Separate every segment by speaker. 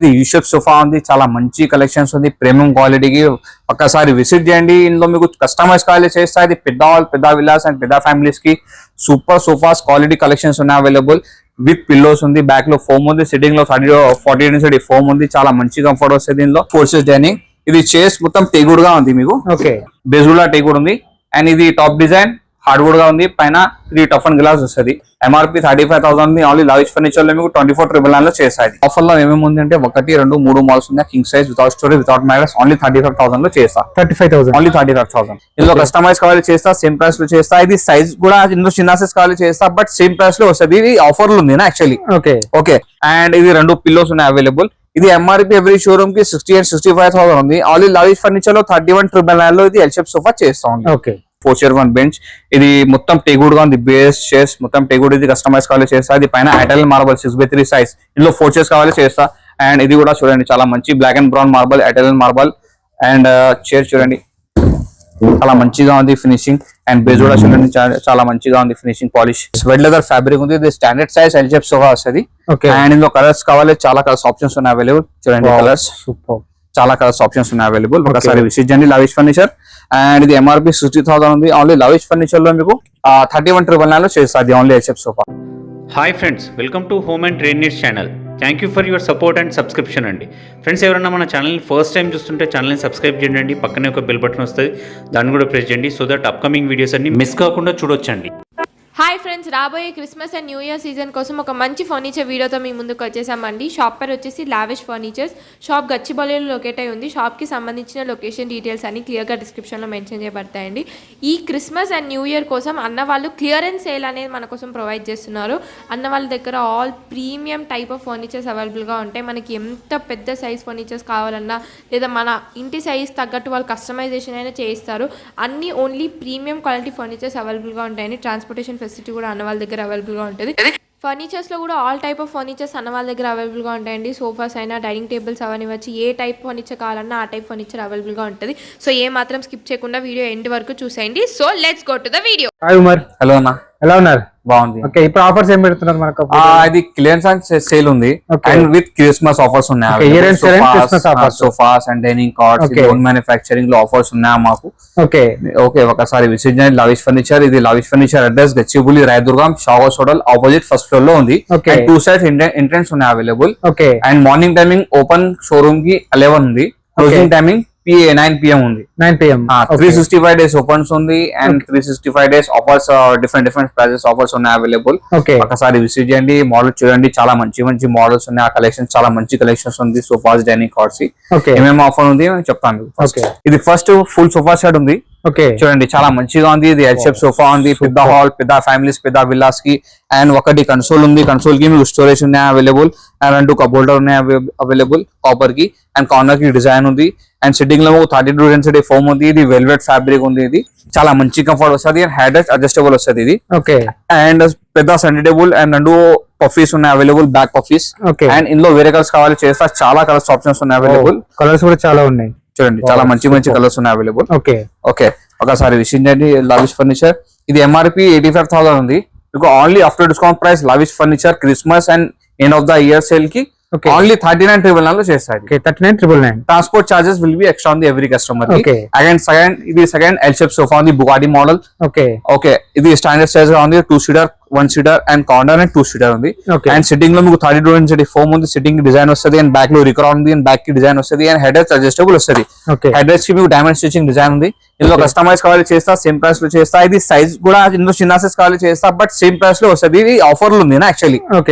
Speaker 1: ఇది U shape sofa ఉంది, చాలా మంచి కలెక్షన్స్ ఉంది, ప్రీమియం క్వాలిటీకి ఒక్కసారి విజిట్ చేయండి. ఇందులో మీకు కస్టమైజ్ కావాలి చేస్తా. ఇది పెద్ద హాల్, పెద్ద విల్లాస్ అండ్ పెద్ద ఫ్యామిలీస్ కి సూపర్ సోఫాస్ క్వాలిటీ కలెక్షన్స్ ఉన్నాయి అవైలబుల్. విత్ పిల్లోస్ ఉంది, బ్యాక్ లో ఫోమ్ ఉంది, సిట్టింగ్ లో 40 ఇంచ్ ఫోమ్ ఉంది, చాలా మంచి కంఫర్ట్ వస్తుంది. దీనిలో ఫోర్సెస్ డైనింగ్, ఇది చైర్స్ మొత్తం టేక్వుడ్ గా ఉంది, మీకు బేస్ కూడా టేక్వుడ్ ఉంది. అండ్ ఇది టాప్ డిజైన్ హార్డ్వుడ్ గా ఉంది, పైన 3 టఫ్ అండ్ గ్లాస్ వస్తుంది. MRP 35,000 ఓన్లీ లవిష్ ఫర్నిచర్ లో మీకు 24,999 లో చేస్తాయి. ఆఫర్ లో ఏమేమి ఉంది అంటే 1, 2, 3 మాల్స్ ఉన్నాయి. King size without storage without mattress only 35,000 లో చేస్తా.
Speaker 2: 35,000
Speaker 1: ఓన్లీ 35,000. ఇందులో కస్టమైజ్ కావాలి చేస్తా, సేమ్ ప్రైస్ లో చేస్తా. ఇది సైజ్ కూడా ఇందులో చిన్న సైజ్ కావాలి చేస్తా, బట్ సేమ్ ప్రైస్ లో వస్తుంది. ఇది ఆఫర్ లో ఉంది యాక్చువల్లీ. ఓకే. అండ్ ఇది 2 పిల్లోస్ ఉన్నాయి అవైలబుల్. ఇది MRP ఎవ్రీ షోరూమ్ కి 60 and 65,000 ఉంది. ఓన్లీ లవిష్ ఫర్నిచర్ లో 31,999 లో ఇది ఎల్ షేప్ సోఫా చేస్తా ఉంది. 4 chair 1 bench. ఇది మొత్తం టేక్వుడ్ గా ఉంది, బేస్ చైర్స్ మొత్తం టేక్వుడ్. ఇది కస్టమైజ్ కావాలి చేస్తా. ఇది పైన ఇటాలియన్ మార్బల్ 6x3 సైజ్. ఇందులో 4 chairs కావాలి చేస్తా. అండ్ ఇది కూడా చూడండి, చాలా మంచి black and brown marble, Italian marble. And chair చూడండి, చాలా మంచిగా ఉంది ఫినిషింగ్. అండ్ బేస్ కూడా చూడండి, చాలా మంచిగా ఉంది ఫినిషింగ్, పాలిష్. వెడ్ లెదర్ ఫ్యాబ్రిక్ ఉంది. ఇది standard size L shape sofa వస్తుంది. అండ్ ఇందులో కలర్స్ కావాలి, చాలా కలర్స్ ఆప్షన్స్ ఉన్నాయి అవైలబుల్. చూడండి కలర్స్, చాలా కలర్స్ ఆప్షన్స్ ఉన్నాయి అవైలబుల్. ఒకసారి విజిట్ చేయండి లవిష్ ఫర్నిచర్. అండ్ ఇది MRP 60,000 ఉంది. ఓన్లీ లవిష్ ఫర్నిచర్ లో మీకు 31,999 లో చేస్తుంది only L shape sofa.
Speaker 3: Hi friends, welcome to home and trade needs channel. Thank you for your support and subscription అండి. ఫ్రెండ్స్, ఎవరైనా మన ఛానల్ని ఫస్ట్ టైం చూస్తుంటే ఛానల్ని సబ్స్క్రైబ్ చేయండి. పక్కనే ఒక బెల్ బటన్ వస్తుంది, దాన్ని కూడా ప్రెస్ చేయండి. సో దట్ అప్కమింగ్ వీడియోస్ అన్ని మిస్ కాకుండా చూడొచ్చండి.
Speaker 4: హాయ్ ఫ్రెండ్స్, రాబోయే Christmas and new year season కోసం ఒక మంచి ఫర్నిచర్ వీడియోతో మీ ముందుకు వచ్చేసామండి. షాప్ పేరు వచ్చేసి లావిష్ ఫర్నిచర్స్. షాప్ గచ్చిబౌలిలో లొకేట్ అయి ఉంది. షాప్కి సంబంధించిన లొకేషన్ డీటెయిల్స్ అన్ని క్లియర్గా డిస్క్రిప్షన్లో మెన్షన్ చేయబడతాయండి. ఈ క్రిస్మస్ అండ్ న్యూ ఇయర్ కోసం అన్న వాళ్ళు క్లియరెన్స్ సేల్ అనేది మన కోసం ప్రొవైడ్ చేస్తున్నారు. అన్న వాళ్ళ దగ్గర all premium type of furnitures అవైలబుల్గా ఉంటాయి. మనకి ఎంత పెద్ద సైజ్ ఫర్నిచర్స్ కావాలన్నా, లేదా మన ఇంటి సైజ్ తగ్గట్టు వాళ్ళు కస్టమైజేషన్ అయినా చేయిస్తారు. అన్ని ఓన్లీ ప్రీమియం క్వాలిటీ ఫర్నిచర్స్ అవైలబుల్గా ఉంటాయండి. ట్రాన్స్పోర్టేషన్ ఫెసిలిటీ కూడా అన్న వాళ్ళ దగ్గర అవైలబుల్గా ఉంటుంది. ఫర్నిచర్స్ లో కూడా ఆల్ టైప్ ఆఫ్ ఫర్నిచర్స్ అన్న వాళ్ళ దగ్గర అవైలబుల్గా ఉంటాయండి. సోఫాస్ అయినా, డైనింగ్ టేబుల్స్ అవన్నీ వచ్చి ఏ టైప్ ఫర్నిచర్ కావాలన్నా ఆ టైప్ ఫర్నిచర్ అవైలబుల్గా ఉంటుంది. సో ఏ మాత్రం స్కిప్ చేయకుండా వీడియో ఎండ్ వరకు చూసేయండి. So let's go to the video.
Speaker 2: Hi Umar,
Speaker 1: hello అన్న,
Speaker 2: ఎలా ఉన్నారు?
Speaker 1: బాగుంది.
Speaker 2: ఓకే, ఇప్పుడు ఆఫర్స్ ఏం పెడుతున్నారు మనకు?
Speaker 1: ఇది క్లియరెన్స్ అండ్ సేల్ ఉంది. అండ్ విత్ క్రిస్మస్ ఆఫర్స్ ఉన్నాయి. Sofas and dining cots, own manufacturing లో ఆఫర్స్ ఉన్నాయి మాకు. ఓకే, ఒకసారి విజిట్ చేయండి లవిష్ ఫర్నిచర్. ఇది Lavish Furniture address Gachibowli, Rayadurgam, షాగోస్ హోటల్ ఆపోజిట్ ఫస్ట్ ఫ్లోర్ లో ఉంది. అండ్ 2 sides ఎంట్రన్స్ ఉన్నాయి available. And morning timing open showroom కి 11 ఉంది. క్లోజింగ్ టైమింగ్ 9 PM ఉంది.
Speaker 2: 9 PM.
Speaker 1: 365 days ఓపెన్స్ ఉంది. And 365 days offers, different prizes offers ఉన్నాయి అవైలబుల్. ఒకసారి విజిట్ చేయండి, మోడల్ చూడండి, చాలా మంచి మోడల్స్ ఉన్నాయి. ఆ కలెక్షన్ చాలా మంచి కలెక్షన్స్ ఉంది. సోఫాస్, డైనింగ్ కార్డ్స్ ఏమేమి ఆఫర్ ఉంది అని చెప్తాను. ఇది ఫస్ట్ ఫుల్ సోఫా సెట్ ఉంది. చూడండి, చాలా మంచిగా ఉంది. ఇది ఎల్ షేప్ సోఫా ఉంది. పెద్ద హాల్, పెద్ద ఫ్యామిలీస్, పెద్ద విల్లాస్ కి. అండ్ ఒకటి కన్సోల్ ఉంది. కన్సోల్ కి మీకు స్టోరేజ్ ఉన్నాయి అవైలబుల్. అండ్ 2 కప్ హోల్డర్ ఉన్నాయి అవైలబుల్ కాపర్ కి. అండ్ కార్నర్ కి డిజైన్ ఉంది. అండ్ సిట్టింగ్ లో 32 డెన్సిటీ ఫోమ్ ఉంది. ఇది వెల్వెట్ ఫ్యాబ్రిక్ ఉంది. ఇది చాలా మంచి కంఫర్ట్ వస్తుంది. అండ్ హెడ్ అడ్జస్టబుల్ వస్తుంది ఇది. అండ్ పెద్ద సెంటర్ టేబుల్ అండ్ 2 పఫీస్ ఉన్నాయి అవైలబుల్, బ్యాక్ పఫీస్. అండ్ ఇందులో వేరే కలర్స్ కావాలి చేస్తా, చాలా కలర్స్ ఆప్షన్స్ ఉన్నాయి అవైలబుల్.
Speaker 2: కలర్స్ కూడా చాలా ఉన్నాయి.
Speaker 1: చూడండి, చాలా మంచి కలర్స్ ఉన్నాయి అవైలబుల్. ఓకే, ఒకసారి విషయం ఏంటి లవిష్ ఫర్నిచర్. ఇది MRP 85,000 ఉంది. మీకు only after discount price lavish furniture Christmas and end of the year sale కి ఓన్లీ 39,999 లో చేస్తాయి.
Speaker 2: 39,999.
Speaker 1: Transport charges will be extra on the every customer. ఇది సెకండ్ ఎల్ షేప్ సోఫా ఉంది, బుగాటి మోడల్. ఓకే, ఇది standard size గా ఉంది. 2 seater, 1 seater and corner and 2 seater ఉంది. And sitting లో మీకు 32 ఇంచ్ ఫోమ్ ఉంది. సిట్టింగ్ డిజైన్ వస్తుంది. అండ్ బ్యాక్ లో రికర్ ఉంది. అండ్ బ్యాక్ కి డిజైన్ వస్తుంది. అండ్ హెడ్ అడ్జస్టబుల్ వస్తుంది. హెడ్ కి మీకు డైమండ్ స్టిచింగ్ డిజైన్ ఉంది. ఇందులో కస్టమైజ్ కావాలి చేస్తా, సేమ్ ప్రైస్ లో చేస్తా. ఇది సైజ్ కూడా ఇందులో చిన్న సైజ్ కావాలి చేస్తా, బట్ సేమ్ ప్రైస్ లో వస్తుంది. ఇది ఆఫర్ లో ఉంది యాక్చువల్లీ.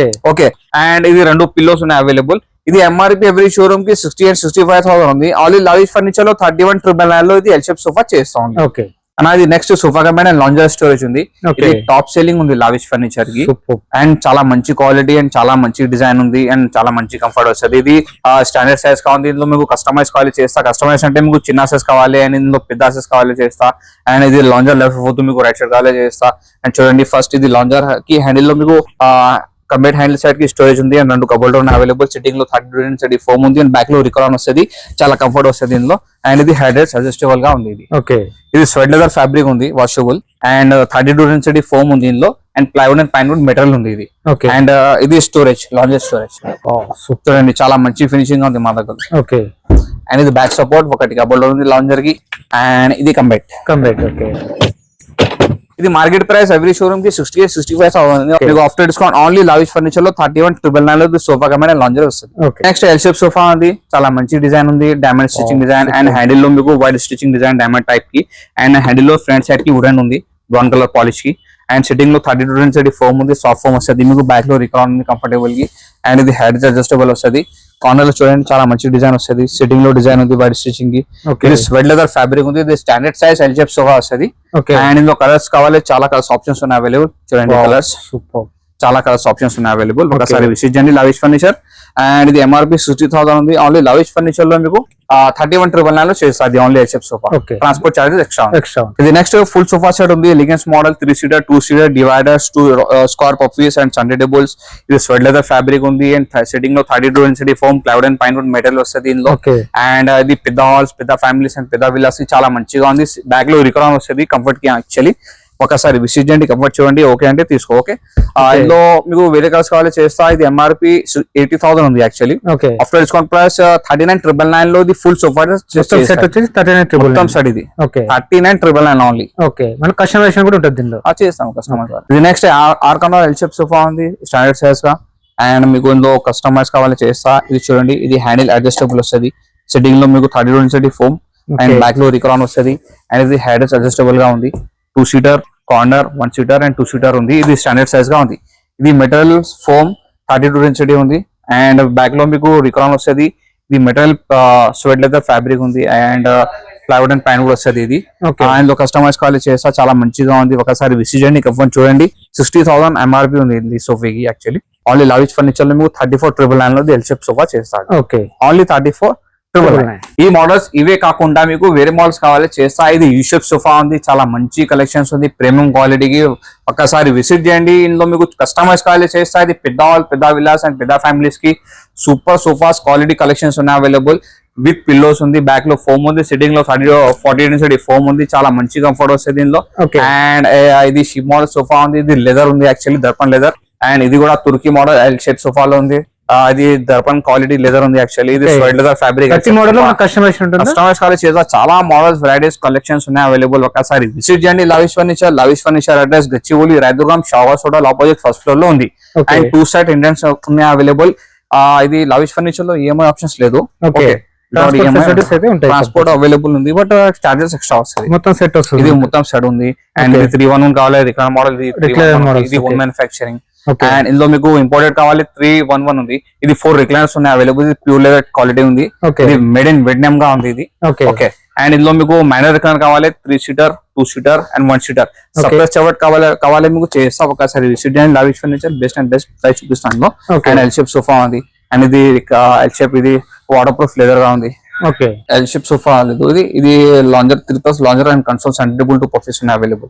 Speaker 1: ఓకే, అండ్ ఇది 2 పిల్లోస్ ఉన్నాయి అవైలబుల్. ఇది MRP ఎవ్రీ షోరూమ్ కి 60 and 65,000 ఉంది. ఓన్లీ లవిష్ ఫర్నిచర్ లో 31,999 లో ఇది ఎల్ షేప్ సోఫా చేస్తా ఉంది. అనేది next sofa combine and lounger storage ఉంది. ఇది టాప్ సెల్లింగ్ ఉంది లవిష్ ఫర్నిచర్ కి. అండ్ చాలా మంచి క్వాలిటీ అండ్ చాలా మంచి డిజైన్ ఉంది. అండ్ చాలా మంచి కంఫర్ట్ వస్తుంది. ఇది స్టాండర్డ్ సైజ్ కావాలి. ఇందులో మీకు కస్టమైజ్ కావాలి చేస్తా. కస్టమైజ్ అంటే మీకు చిన్న సైజ్ కావాలి, అండ్ ఇందులో పెద్ద సైజ్ కావాలి చేస్తా. అండ్ ఇది లాంజర్ లెఫ్ట్ పోతూ మీకు రైట్ సైడ్ కావాలి చేస్తా. అండ్ చూడండి, ఫస్ట్ ఇది లాంజర్ కి హ్యాండిల్ లో మీకు కంబైన్ హ్యాండిల్ సైడ్ కి స్టోరేజ్ ఉంది. అండ్ 2 కప్ హోల్డర్ ఉన్నాయి అవైలబుల్. సిట్టింగ్ లో 32 ఇంచ్ ఫోమ్ ఉంది. అండ్ బ్యాక్ లో రికార్డ్ వస్తుంది. చాలా కంఫర్ట్ వస్తుంది ఇందులో. అండ్ ఇది హెడ్ అడ్జస్టబుల్ గా ఉంది. ఇది స్వెడ్ లెదర్ ఫ్యాబ్రిక్ ఉంది, వాషబుల్. అండ్ 32 డెన్సిటీ ఫోమ్ ఉంది ఇందులో and plywood and pine wood metal ఉంది ఇది.
Speaker 2: ఓకే
Speaker 1: అండ్ ఇది స్టోరేజ్, లాంజర్ స్టోరేజ్ చూడండి చాలా మంచి ఫినిషింగ్ ఉంది మా దగ్గర.
Speaker 2: ఓకే
Speaker 1: అండ్ ఇది బ్యాక్ సపోర్ట్, ఒకటి కబోర్డ్ ఉంది లాంజర్ కి, అండ్ ఇది కంబైట్.
Speaker 2: ఓకే
Speaker 1: ఇది మార్కెట్ ప్రైస్ ఎవ్రీ షోరూమ్ కి 60-65 మీకు after discount only lavish Furniture లో 31,999 లో సోఫా కమ్ అండ్ లాంజర్ వస్తుంది. నెక్స్ట్ ఎల్ షేప్ సోఫా ఉంది, చాలా మంచి డిజైన్ ఉంది, diamond stitching design and handle లో మీకు white stitching design diamond type కి, అండ్ హ్యాండిల్ లో ఫ్రంట్ సైడ్ కి వుడెన్ ఉంది బ్రౌన్ కలర్ పాలిష్ కి, అండ్ సిట్టింగ్ లో 32 డెన్సిటీ ఫోమ్ ఉంది, సాఫ్ట్ ఫోమ్ వస్తుంది మీకు, బ్యాక్ లో రికార్డ్ ఉంది కంఫర్టబుల్ కి, అండ్ ఇది హెడ్ అడ్జస్టబుల్ వస్తుంది. కార్నర్ లో చూడండి చాలా మంచి డిజైన్ వస్తుంది, సిట్టింగ్ లో డిజైన్ ఉంది వైట్ స్టిచింగ్ కి, ఇది స్వెడ్ లెదర్ ఫ్యాబ్రిక్ ఉంది, ఇది standard size L shape sofa వస్తుంది. అండ్ ఇందులో కలర్స్ కావాలి, చాలా కలర్స్ ఆప్షన్స్ ఉన్నాయి అవైలబుల్. చూడండి కలర్స్
Speaker 2: సూపర్,
Speaker 1: చాలా కలర్స్ ఆప్షన్స్ ఉన్నాయి అవైలబుల్. ఒకసారి విజిట్ చేయండి లావిష్ ఫర్నిచర్. అండ్ ఇది ఎంఆర్పి 60,000 ఉంది, ఓన్లీ లావిష్ ఫర్నిచర్ లో మీకు 31,999 లో చేస్తుంది only L shape sofa. Transport charges extra. ఇది నెక్స్ట్ ఫుల్ సోఫా సెట్ ఉంది, elegance model 3-seater 2-seater dividers, 2 square puffies and Sunday tables. ఇది స్వెడ్ లెదర్ ఫ్యాబ్రిక్ ఉంది అండ్ సిట్టింగ్ లో 32 density foam plywood and pine wood metal వస్తుంది ఇందులో. And ఇది పెద్ద halls, పెద్ద ఫ్యామిలీస్ అండ్ పెద్ద విల్లాస్ చాలా మంచిగా ఉంది. బ్యాక్ లో రికార్డ్ వస్తుంది కంఫర్ట్ కి యాక్చువల్లీ. ఒకసారి విజిట్ చేయండి, కంఫర్ట్ చూడండి, ఓకే అంటే తీసుకో. ఓకే ఇందులో మీకు వేరే కలర్స్ కావాలి చేస్తా. ఇది ఎంఆర్పి 80,000 ఉంది యాక్చువల్లీ. ఆఫ్టర్ డిస్కౌంట్ ప్రైస్ 39,999 లో ఇది ఫుల్ సోఫా సెట్ వచ్చేసి 39,999 సెట్. ఇది 39,999 ఓన్లీ.
Speaker 2: ఓకే మన కస్టమైజేషన్ కూడా ఉంటుంది దీనిలో,
Speaker 1: చేస్తాం కస్టమైజ్. ఇది next Archon L shape sofa ఉంది స్టాండర్డ్ సైజ్ గా, అండ్ మీకు ఇందులో కస్టమైజ్ కావాలి చేస్తా. ఇది చూడండి, ఇది హ్యాండిల్ అడ్జస్టబుల్ వస్తుంది, సిట్టింగ్ లో మీకు 32 డెన్సిటీ ఫోమ్ అండ్ బ్యాక్ లో రికార్డ్ వస్తుంది, అండ్ ఇది హెడ్ అడ్జస్టబుల్ గా ఉంది. 2-seater corner, 1-seater and 2-seater ఉంది. ఇది స్టాండర్డ్ సైజ్ గా ఉంది. ఇది మెటల్ ఫోమ్ 32 డెన్సిటీ ఉంది అండ్ బ్యాక్ లో మీకు రికార్డ్ వస్తుంది. ఇది మెటల్ స్వెడ్ లెదర్ ఫ్యాబ్రిక్ ఉంది and plywood and pine wood వస్తుంది. ఇది ఇందులో కస్టమైజ్ కాల్ చేస్తా, చాలా మంచిగా ఉంది. ఒకసారి విజిట్ చేయండి, కఫన్ చూడండి. 60,000 ఎంఆర్పి ఉంది ఈ సోఫాకి యాక్చువల్లీ. ఓన్లీ లావిష్ ఫర్నిచర్ లో మీకు 34,999 లో ఎల్ షేప్ సోఫా చేస్తాడు. ఓన్లీ 34,999. ఈ మోడల్స్ ఇవే కాకుండా మీకు వేరే మోడల్స్ కావాలి చేస్తా. ఇది యూ షేప్ సోఫా ఉంది, చాలా మంచి కలెక్షన్స్ ఉంది ప్రీమియం క్వాలిటీకి. ఒక్కసారి విజిట్ చేయండి. ఇందులో మీకు కస్టమైజ్ కావాలి చేస్తా. ఇది పెద్ద హాల్, పెద్ద విల్లాస్ అండ్ పెద్ద ఫ్యామిలీస్ కి సూపర్ సోఫాస్ క్వాలిటీ కలెక్షన్స్ ఉన్నాయి అవైలబుల్. విత్ పిల్లోస్ ఉంది, బ్యాక్ లో ఫోమ్ ఉంది, సిట్టింగ్ లో 40 డెన్సిటీ ఫోమ్ ఉంది, చాలా మంచి కంఫర్ట్ వస్తుంది ఇందులో. అండ్ ఇది షిప్ మోడల్ సోఫా ఉంది, ఇది లెదర్ ఉంది యాక్చువల్లీ, దర్పన్ లెదర్. అండ్ ఇది కూడా తుర్కీ మోడల్ ఎల్ షేప్ సోఫాలో ఉంది. ఇది దర్పన్ క్వాలిటీ లెదర్ ఉంది యాక్చువల్లీ. ఇది suede leather fabric
Speaker 2: model customise
Speaker 1: కాలేజ్ చేసా. చాలా మోడల్స్ వెరైటీస్ కలెక్షన్స్ ఉన్నాయి అవైలబుల్. ఒకసారి విజిట్ చేయండి Lavish Furniture. Lavish Furniture address Gachibowli Rayadurgam షావర్స్ హోటల్ ఆపోజిట్ ఫస్ట్ ఫ్లోర్ లో ఉంది. అండ్ 2 side ఎంట్రన్స్ ఉన్నాయి అవైలబుల్. ఇది లావిష్ ఫర్నిచర్ లో ఈఎంఐ ఆప్షన్స్ లేదు, ట్రాన్స్పోర్ట్ అవైలబుల్ ఉంది, బట్ చార్జెస్ ఎక్స్ట్రా వస్తుంది.
Speaker 2: మొత్తం సెట్ వస్తుంది.
Speaker 1: ఇది మొత్తం సెట్ ఉంది. అండ్ 311 కావాలి రికార్డ్ మోడల్, ఇది ఓన్ మ్యానుఫ్యాక్చరింగ్. అండ్ ఇందులో మీకు ఇంపోర్టెడ్ కావాలి 311 ఉంది. ఇది 4 రిక్లైనర్స్ ఉన్నాయి అవైలబుల్. ఇది ప్యూర్ లెదర్ క్వాలిటీ ఉంది. ఇది మేడ్ ఇన్ వియట్నాం గా ఉంది ఇది. ఓకే అండ్ ఇందులో మీకు మైనర్ రిక్లైనర్ కావాలి 3-seater 2-seater and 1-seater. Separate సెవెట్ కావాలి మీకు చేస్తా. ఒకసారి విజిట్ చేయండి Lavish Furniture. Best and best price చూపిస్తాను. అండ్ ఎల్ షేప్ సోఫా ఉంది అండ్ ఇది ఎల్ షేప్, ఇది వాటర్ ప్రూఫ్ లెదర్ గా ఉంది. ఎల్ షేప్ సోఫా లేదు, ఇది lounger 3+ lounger and console centre table two poufs ఉన్నాయి అవైలబుల్.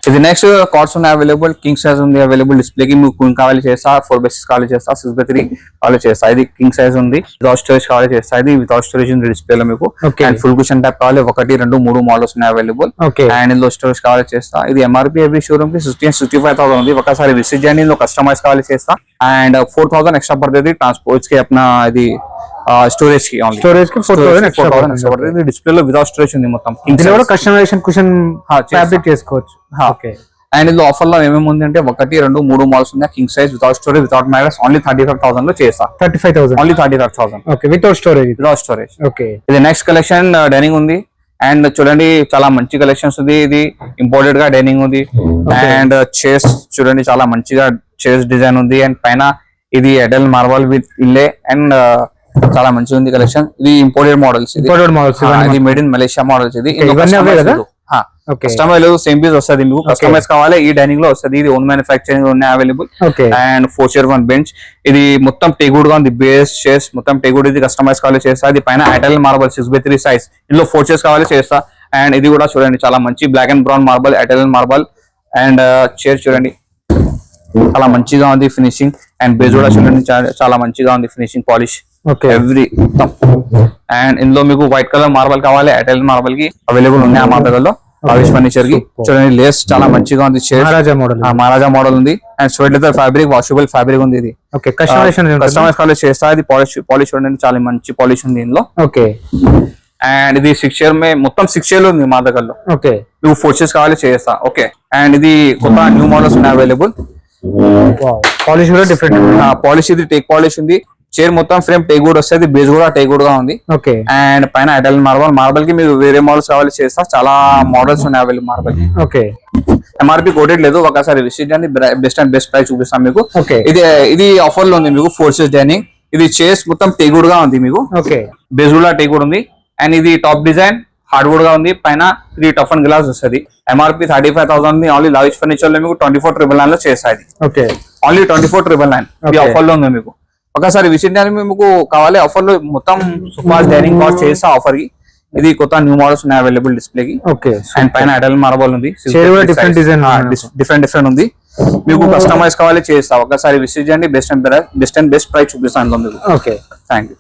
Speaker 1: ఇది నెక్స్ట్ కార్డ్స్ ఉన్నాయి అవైలబుల్. కింగ్ సైజ్ ఉంది అవైలబుల్. డిస్ప్లే కి మీకు క్వీన్ కావాలి చేస్తా, 4x6 కావాలి చేస్తా, 6x3 కావాలి చేస్తా. ఇది కింగ్ సైజ్ ఉంది. వితౌట్ స్టోరేజ్ కావాలి చేస్తా. ఇది వితౌట్ స్టోరేజ్ ఉంది డిస్ప్లే లో మీకు. అండ్ ఫుల్ కుషన్ టైప్ కావాలి 1, 2, 3 మోడల్స్ ఉన్నాయి అవైలబుల్. అండ్ ఇందులో స్టోరేజ్ కావాలి చేస్తా. ఇది ఎంఆర్పి ఎవ్రీ షోరూమ్ కి 65,000 ఉంది. ఒకసారి విజిట్ చేయండి. ఇందులో కస్టమైజ్ కావాలి చేస్తా. అండ్ 4,000 ఎక్స్ట్రా పడుతుంది ట్రాన్స్పోర్ట్స్ కి. అప్నా ఇది స్టోరేజ్ కి 4,000 ఎక్స్ట్రా పడుతుంది. డిస్ప్లే లో వితౌట్ స్టోరేజ్ ఉంది మొత్తం.
Speaker 2: కస్టమైజేషన్ కుషన్ ఫ్యాబ్రిక్ చేసుకోవచ్చు.
Speaker 1: అండ్ ఇందులో ఆఫర్ లో ఏమేమి ఉంది అంటే 1, 2, 3 మోడల్స్ ఉన్నాయి. King size without storage without mattress only 35,000 లో చేస్తా.
Speaker 2: 35,000
Speaker 1: ఓన్లీ 35,000
Speaker 2: వితౌట్ స్టోరేజ్.
Speaker 1: ఇది నెక్స్ట్ కలెక్షన్ డైనింగ్ ఉంది. అండ్ చూడండి చాలా మంచి కలెక్షన్స్ ఉంది. ఇది ఇంపోర్టెడ్ గా డైనింగ్ ఉంది. అండ్ చైర్స్ చూడండి చాలా మంచిగా చైర్స్ డిజైన్ ఉంది. అండ్ పైన ఇది ఎడల్ మార్బల్ విత్ ఇల్లే అండ్ చాలా మంచిగా ఉంది కలెక్షన్. ఇది ఇంపోర్టెడ్ మోడల్స్. ఇది మేడ్ ఇన్ మలేషియా మోడల్స్. ఇది కస్టమైజ్ లేదు, సేమ్ పీస్ వస్తుంది మీకు. కస్టమైజ్ కావాలి ఈ డైనింగ్ లో వస్తుంది. ఇది ఓన్ మ్యానుఫ్యాక్చరింగ్ ఉన్నాయి అవైలబుల్. And 4-chair 1 bench. ఇది మొత్తం టేగుడ్ గా ఉంది. బేస్ చైర్స్ మొత్తం టేగుడ్. ఇది కస్టమైజ్ కావాలి చేస్తా. ఇది పైన ఐటల్ మార్బల్ 6x3 సైజ్. ఇందులో 4 chairs కావాలి చేస్తా. అండ్ ఇది కూడా చూడండి చాలా మంచి black and brown marble, Italian marble. And chair చూడండి చాలా మంచిగా ఉంది ఫినిషింగ్. అండ్ బేస్ కూడా చూడండి చాలా మంచిగా ఉంది ఫినిషింగ్, పాలిష్ ఎవ్రీ. అండ్ ఇందులో మీకు వైట్ కలర్ మార్బల్ కావాలి ఐటల్ మార్బల్ కి అవైలబుల్ ఉన్నాయి మా దగ్గరలో. లావిష్ ఫర్నిచర్ కి చూడండి, లేస్ చాలా మంచిగా ఉంది,
Speaker 2: మహారాజా మోడల్.
Speaker 1: మహారాజా మోడల్ ఉంది and sweat leather fabric, washable fabric ఉంది. ఇది
Speaker 2: ఓకే, కస్టమైజ్
Speaker 1: కాలేజ్ చేస్తా. ఇది పాలిష్ చూడండి, చాలా మంచి పాలిష్ ఉంది ఇందులో.
Speaker 2: ఓకే,
Speaker 1: అండ్ ఇది 6 చైర్ మొత్తం 6 చైర్లు ఉంది మా దగ్గరలో.
Speaker 2: ఓకే,
Speaker 1: నువ్వు 4 చైర్స్ కావాలి చేస్తా. ఓకే, అండ్ ఇది కొత్త న్యూ మోడల్స్ ఉన్నాయి అవైలబుల్.
Speaker 2: పాలిష్ కూడా డిఫరెంట్.
Speaker 1: పాలిష్ ఇది టేక్ పాలిష్ ఉంది. చైర్ మొత్తం ఫ్రేమ్ టేక్ వుడ్ వస్తుంది, బేస్ కూడా టేక్ వుడ్ గా ఉంది.
Speaker 2: ఓకే,
Speaker 1: అండ్ పైన ఇటాలియన్ మార్బల్ కి మీకు వేరే మోడల్స్ కావాలి చేస్తా. చాలా మోడల్స్ ఉన్నాయి available marble.
Speaker 2: Okay,
Speaker 1: MRP coated లేదు, ఒకసారి విజిట్ చేయండి, బెస్ట్ అండ్ బెస్ట్ ప్రైస్ చూపిస్తాం మీకు.
Speaker 2: ఓకే,
Speaker 1: ఇది ఆఫర్ లో ఉంది మీకు 4 చైర్స్ డైనింగ్. ఇది చైర్స్ మొత్తం టేక్ వుడ్ గా ఉంది మీకు.
Speaker 2: ఓకే,
Speaker 1: బేస్ కూడా టేక్ వుడ్ ఉంది. అండ్ ఇది టాప్ డిజైన్ హార్డ్వుడ్ గా ఉంది. పైన ఇది టఫ్ అండ్ గ్లాస్ వస్తుంది. ఎంఆర్పి 35,000 ఓన్లీ లావిష్ ఫర్నిచర్ లో మీకు 24,999 లో చేస్తాయి.
Speaker 2: ఓకే,
Speaker 1: ఓన్లీ 24,999 ఇది ఆఫర్ లో ఉంది మీకు. ఒకసారి విజిట్ చేయండి, మీకు కావాలి ఆఫర్ లో మొత్తం సోఫాస్ డైనింగ్ కాస్ట్ చేస్తా ఆఫర్ కి. ఇది కొత్త న్యూ మోడల్స్ ఉన్నాయి అవైలబుల్ డిస్ప్లే కి.
Speaker 2: ఓకే,
Speaker 1: అండ్ పైన ఇటాలియన్ మార్బల్ ఉంది,
Speaker 2: డిఫరెంట్ డిజైన్,
Speaker 1: డిఫరెంట్ ఉంది. మీకు కస్టమైజ్ కావాలి చేస్తా. ఒకసారి విజిట్ చేయండి, బెస్ట్ అండ్ బెస్ట్ ప్రైస్ చూపిస్తాను మీకు.
Speaker 2: Okay,
Speaker 1: thank you.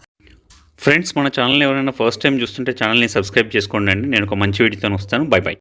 Speaker 3: ఫ్రెండ్స్, మన ఛానల్ ఎవరైనా ఫస్ట్ టైం చూస్తుంటే ఛానల్ని సబ్స్క్రైబ్ చేసుకోండి అండి. నేను ఒక మంచి వీడియోతో వస్తాను. By by.